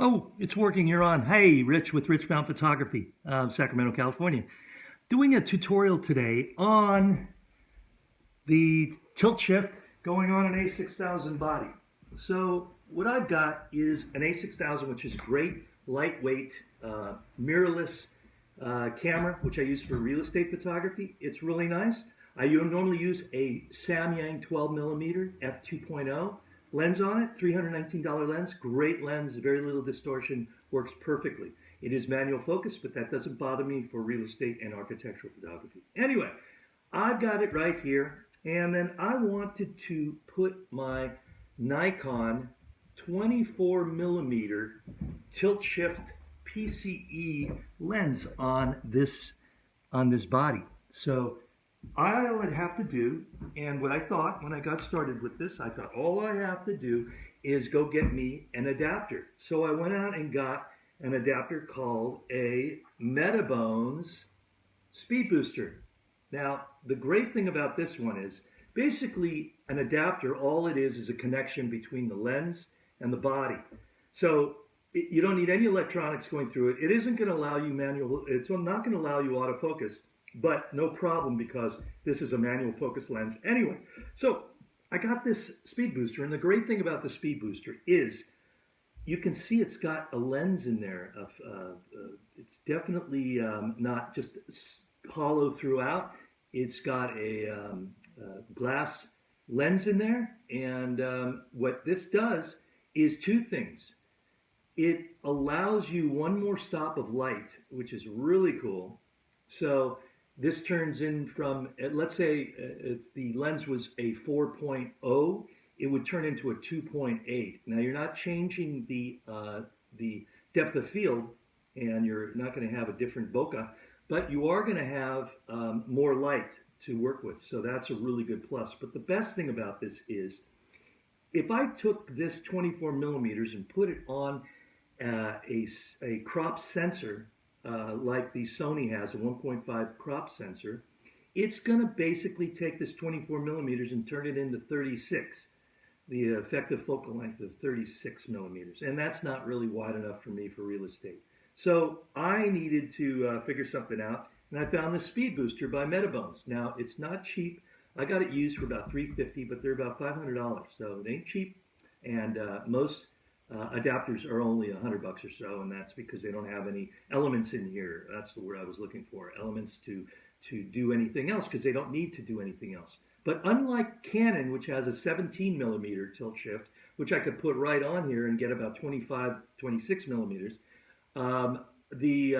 Oh, it's working. You're on. Hey, Rich with Richbound Photography, Sacramento, California. Doing a tutorial today on the tilt shift going on an A6000 body. So what I've got is an A6000, which is great, lightweight, mirrorless camera, which I use for real estate photography. It's really nice. I normally use a Samyang 12mm f2.0 lens on it, $319 lens, great lens, very little distortion, works perfectly. It is manual focus, but that doesn't bother me for real estate and architectural photography. Anyway, I've got it right here, and then I wanted to put my Nikon 24mm tilt shift PCE lens on this body. So all I'd have to do, and what I thought when I got started with this, I thought all I have to do is go get me an adapter. So I went out and got an adapter called a Metabones Speedbooster. Now, the great thing about this one is basically an adapter, all it is a connection between the lens and the body. So you don't need any electronics going through it. It isn't going to allow you manual, it's not going to allow you autofocus, but no problem because this is a manual focus lens anyway. So I got this speed booster, and the great thing about the speed booster is you can see it's got a lens in there. It's definitely not just hollow throughout. It's got a glass lens in there, and what this does is two things. It allows you one more stop of light, which is really cool. So this turns in from, let's say if the lens was a 4.0, it would turn into a 2.8. Now you're not changing the depth of field, and you're not going to have a different bokeh, but you are going to have more light to work with. So that's a really good plus. But the best thing about this is, if I took this 24 millimeters and put it on a crop sensor, like the Sony has, a 1.5 crop sensor, it's going to basically take this 24 millimeters and turn it into 36, the effective focal length of 36 millimeters. And that's not really wide enough for me for real estate. So I needed to figure something out, and I found the Speed Booster by Metabones. Now, it's not cheap. I got it used for about $350, but they're about $500, so it ain't cheap. And most adapters are only $100 or so, and that's because they don't have any elements in here. That's the word I was looking for, elements to do anything else, because they don't need to do anything else. But unlike Canon, which has a 17 millimeter tilt shift, which I could put right on here and get about 25, 26 millimeters, the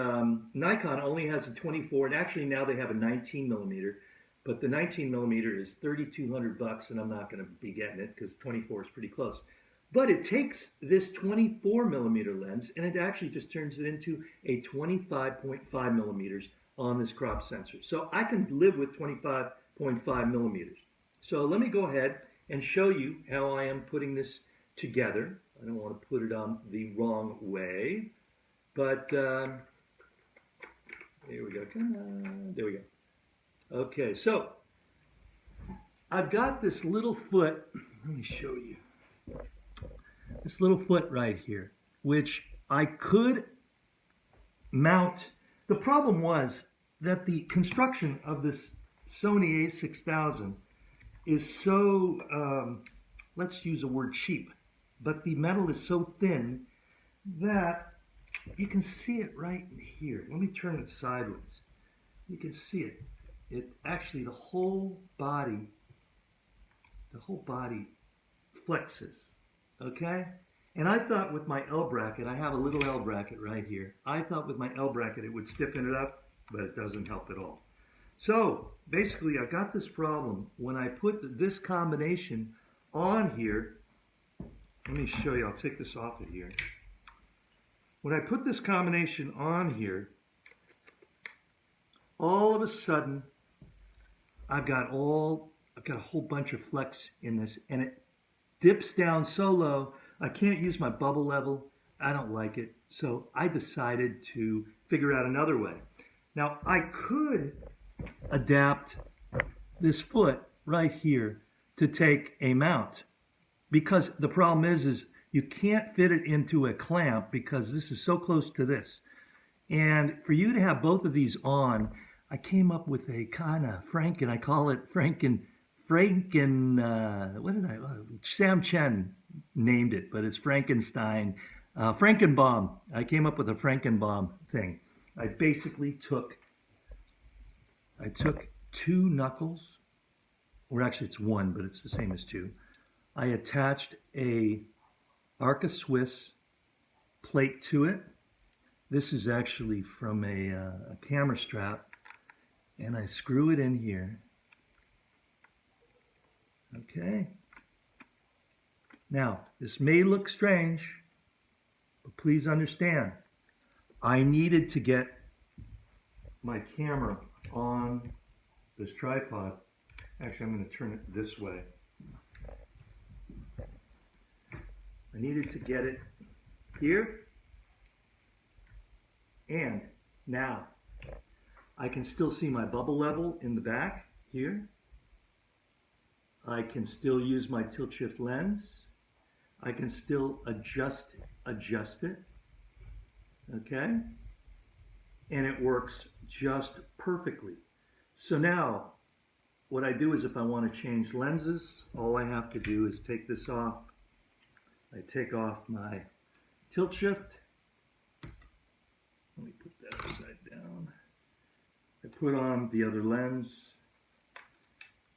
Nikon only has a 24, and actually now they have a 19 millimeter, but the 19 millimeter is $3,200, and I'm not going to be getting it because 24 is pretty close. But it takes this 24 millimeter lens, and it actually just turns it into a 25.5 millimeters on this crop sensor. So I can live with 25.5 millimeters. So let me go ahead and show you how I am putting this together. I don't want to put it on the wrong way, but here we go. Come on. There we go. Okay, so I've got this little foot. Let me show you. This little foot right here, which I could mount. The problem was that the construction of this Sony a6000 is so, let's use the word cheap, but the metal is so thin that you can see it right here. Let me turn it sideways. You can see it. It actually, the whole body flexes, okay? And I thought with my L bracket, I have a little L bracket right here. I thought with my L bracket it would stiffen it up, but it doesn't help at all. So basically, I've got this problem. When I put this combination on here, let me show you. I'll take this off of here. When I put this combination on here, all of a sudden, I've got a whole bunch of flex in this, and it dips down so low, I can't use my bubble level. I don't like it. So I decided to figure out another way. Now, I could adapt this foot right here to take a mount, because the problem is You can't fit it into a clamp because this is so close to this. And for you to have both of these on, I came up with a kind of I call it Sam Chen named it, but it's Frankenstein, Frankenbaum. I came up with a Frankenbaum thing. I took two knuckles, or actually it's one, but it's the same as two. I attached a Arca Swiss plate to it. This is actually from a camera strap, and I screw it in here. Okay. Now, this may look strange, but please understand, I needed to get my camera on this tripod. Actually, I'm going to turn it this way. I needed to get it here, and now I can still see my bubble level in the back here. I can still use my tilt shift lens. I can still adjust it, okay? And it works just perfectly. So now, what I do is if I want to change lenses, all I have to do is take this off. I take off my tilt shift. Let me put that upside down. I put on the other lens,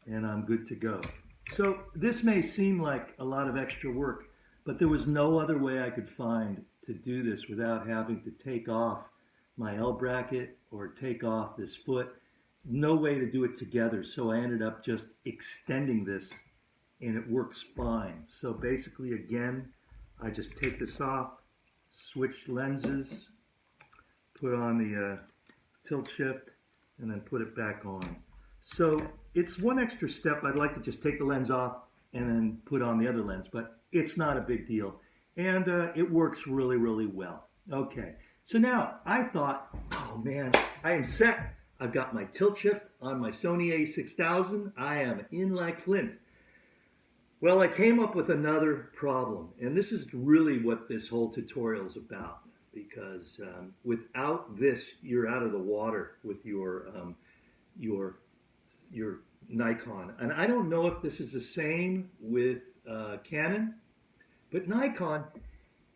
and I'm good to go. So this may seem like a lot of extra work, but there was no other way I could find to do this without having to take off my L bracket or take off this foot. No way to do it together, so I ended up just extending this, and it works fine. So basically, again, I just take this off, switch lenses, put on the tilt shift, and then put it back on. So it's one extra step. I'd like to just take the lens off and then put on the other lens, but it's not a big deal. And it works really, really well. Okay, so now I thought, oh man, I am set. I've got my tilt shift on my Sony a6000. I am in like flint. Well, I came up with another problem, and this is really what this whole tutorial is about, because without this, you're out of the water with your Nikon. And I don't know if this is the same with Canon, but Nikon,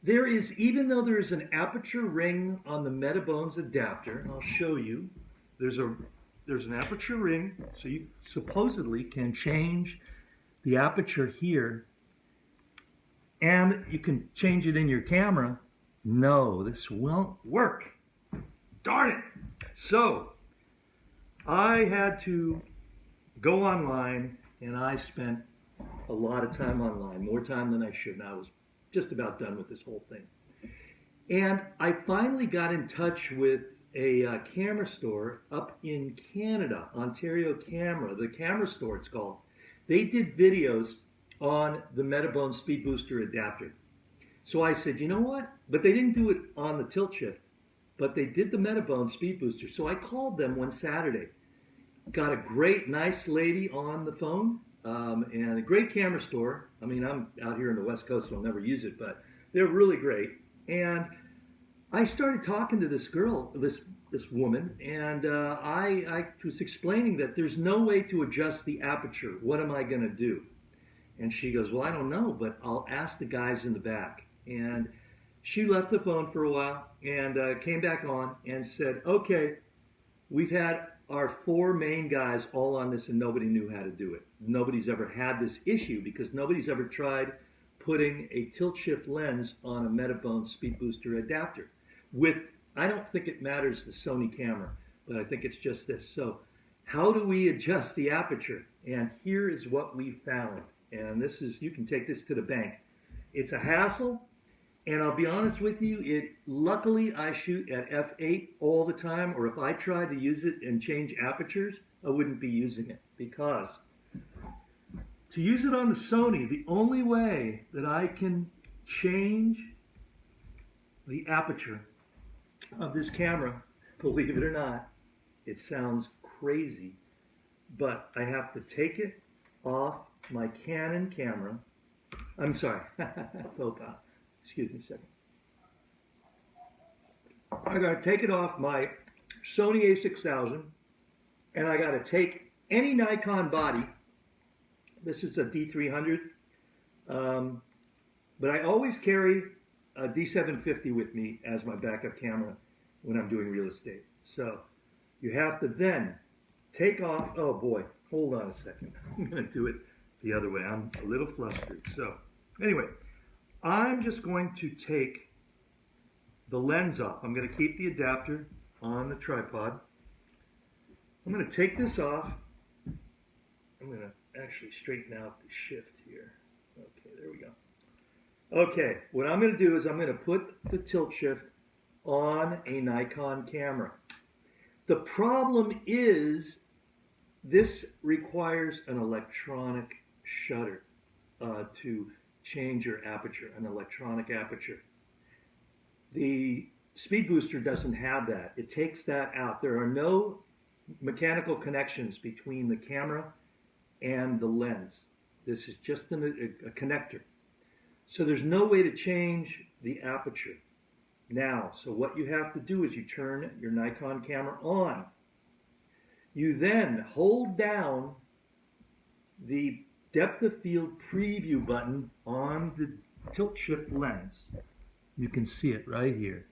there is, even though there is an aperture ring on the Metabones adapter, and I'll show you, there's an aperture ring, so you supposedly can change the aperture here, and you can change it in your camera. No, this won't work. Darn it. So I had to go online, and I spent a lot of time online, more time than I should, and I was just about done with this whole thing. And I finally got in touch with a camera store up in Canada, Ontario Camera, the camera store it's called. They did videos on the Metabones Speedbooster adapter. So I said, you know what? But they didn't do it on the tilt shift, but they did the Metabones Speedbooster. So I called them one Saturday. Got a great, nice lady on the phone, and a great camera store. I mean, I'm out here in the West Coast, so I'll never use it, but they're really great. And I started talking to this girl, this woman, and I was explaining that there's no way to adjust the aperture. What am I going to do? And she goes, well, I don't know, but I'll ask the guys in the back. And she left the phone for a while and came back on and said, okay, we've had our 4 main guys all on this and nobody knew how to do it. Nobody's ever had this issue because nobody's ever tried putting a tilt shift lens on a Metabones Speedbooster adapter. I don't think it matters the Sony camera, but I think it's just this. So how do we adjust the aperture? And here is what we found. And this is, you can take this to the bank. It's a hassle, and I'll be honest with you, luckily I shoot at f8 all the time, or if I tried to use it and change apertures, I wouldn't be using it, because to use it on the Sony, the only way that I can change the aperture of this camera, believe it or not, it sounds crazy, but I have to take it off my Canon camera, I'm sorry, faux pas. Excuse me a second. I got to take it off my Sony a6000, and I got to take any Nikon body. This is a D300, but I always carry a D750 with me as my backup camera when I'm doing real estate. So you have to then take off. Oh boy, hold on a second. I'm going to do it the other way. I'm a little flustered. So anyway, I'm just going to take the lens off. I'm going to keep the adapter on the tripod. I'm going to take this off. I'm going to actually straighten out the shift here. Okay, there we go. Okay, what I'm going to do is I'm going to put the tilt shift on a Nikon camera. The problem is this requires an electronic shutter to change your aperture, an electronic aperture. The Speedbooster doesn't have that. It takes that out. There are no mechanical connections between the camera and the lens. This is just a connector. So there's no way to change the aperture. Now, so what you have to do is you turn your Nikon camera on. You then hold down the depth of field preview button on the tilt shift lens. You can see it right here.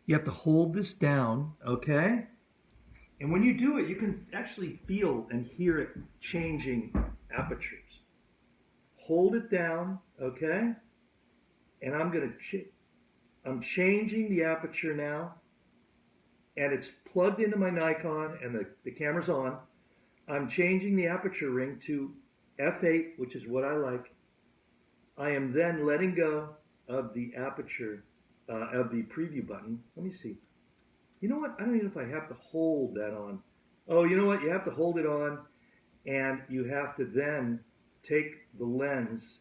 You have to hold this down, okay? And when you do it, you can actually feel and hear it changing apertures. Hold it down, okay? And I'm changing the aperture now, and it's plugged into my Nikon, and the camera's on. I'm changing the aperture ring to f8, which is what I like. I am then letting go of the aperture, of the preview button. Let me see. You know what? I don't even know if I have to hold that on. Oh, you know what? You have to hold it on, and you have to then take the lens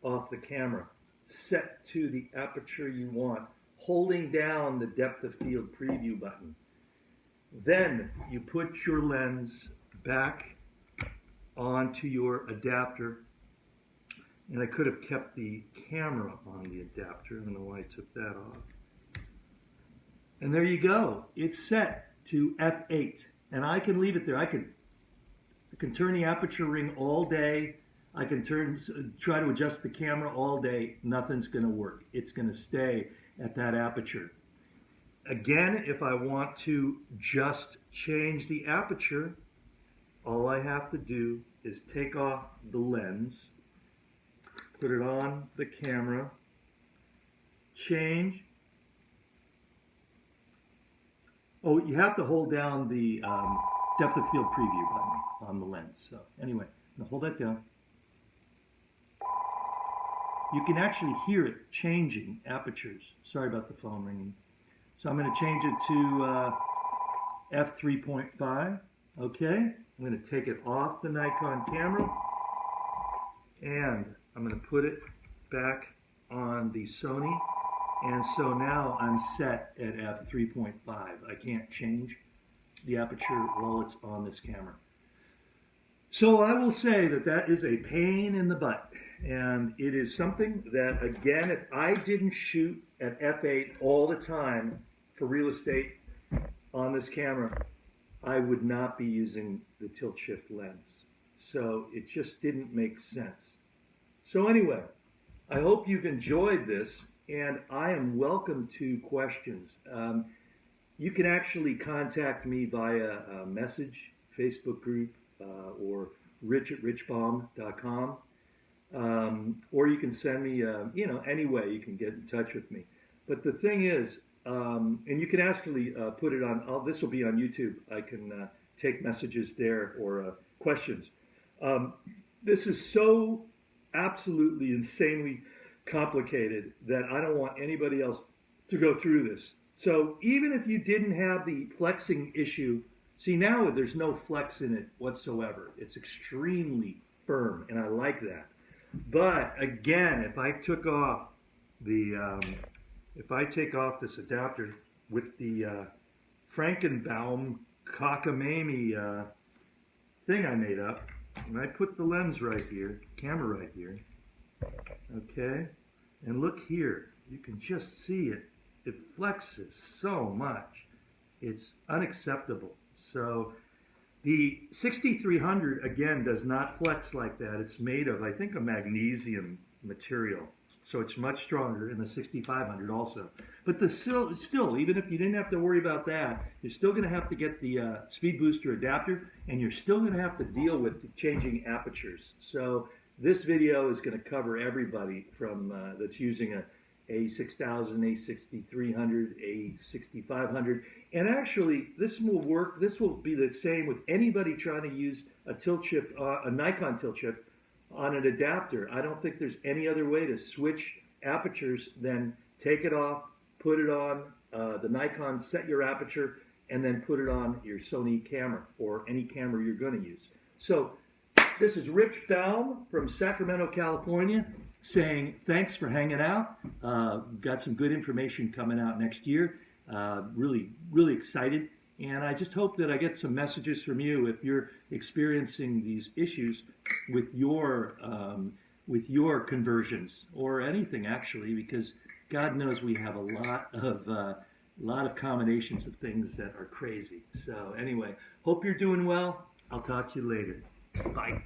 off the camera, set to the aperture you want, holding down the depth of field preview button. Then you put your lens back onto your adapter. And I could have kept the camera on the adapter. I don't know why I took that off. And there you go. It's set to f8. And I can leave it there. I can turn the aperture ring all day. I can try to adjust the camera all day. Nothing's going to work. It's going to stay at that aperture. Again, if I want to just change the aperture, all I have to do is take off the lens, put it on the camera, change. Oh, you have to hold down the depth of field preview button on the lens. So anyway, now hold that down. You can actually hear it changing apertures. Sorry about the phone ringing. So I'm going to change it to f3.5. Okay, I'm going to take it off the Nikon camera, and I'm going to put it back on the Sony. And so now I'm set at f3.5. I can't change the aperture while it's on this camera. So I will say that that is a pain in the butt. And it is something that, again, if I didn't shoot at f8 all the time for real estate on this camera, I would not be using the tilt shift lens. So it just didn't make sense. So anyway, I hope you've enjoyed this, and I am welcome to questions. You can actually contact me via a message, Facebook group, or rich@richbaum.com. Or you can send me, any way you can get in touch with me. But the thing is, and you can actually put it on, this will be on YouTube. I can take messages there or questions. This is so absolutely insanely complicated that I don't want anybody else to go through this. So even if you didn't have the flexing issue, see now there's no flex in it whatsoever. It's extremely firm, and I like that. But again, if I took off the, if I take off this adapter with the Frankenbaum cockamamie thing I made up, and I put the lens right here, camera right here, Okay, and look here, you can just see it. It flexes so much. It's unacceptable. So the 6300 again does not flex like that. It's made of, I think, a magnesium material. So it's much stronger in the 6500 also. But still, even if you didn't have to worry about that, you're still going to have to get the speed booster adapter, and you're still going to have to deal with changing apertures. So this video is going to cover everybody from that's using a A6000, A6300, A6500. And actually, this will work. This will be the same with anybody trying to use a tilt shift, a Nikon tilt shift on an adapter. I don't think there's any other way to switch apertures than take it off, put it on the Nikon, set your aperture, and then put it on your Sony camera or any camera you're going to use. So this is Rich Baum from Sacramento, California, saying thanks for hanging out. Got some good information coming out next year. Really excited. And I just hope that I get some messages from you if you're experiencing these issues with your conversions or anything actually, because God knows we have a lot of combinations of things that are crazy. So anyway, hope you're doing well. I'll talk to you later. Bye.